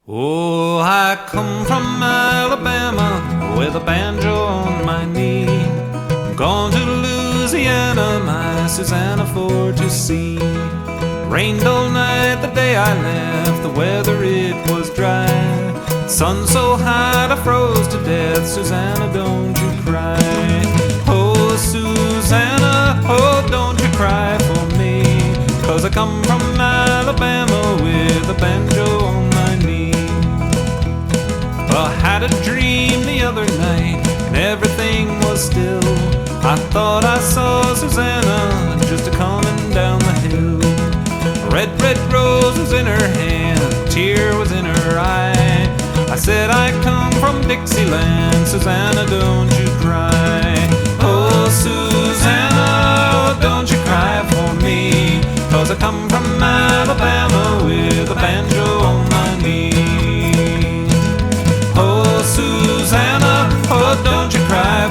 Oh, I come from Alabama with a banjo on my knee. I'm gone to Louisiana, my Susanna, for to see. Rained all night the day I left, the weather it was dry. Sun so hot I froze to death, Susanna, don't you cry. Oh, Susanna, oh, don't you cry for me, 'cause I come from Alabama with a banjo on my knee. I had a dream the other night and everything was still. I thought I saw Susanna just a-comin' down the hill. A red, red rose was in her hand, a tear was in her eye. I said, I come from Dixieland, Susanna, don't you cry. Oh, Susanna, don't you cry for me, 'cause I come from Alabama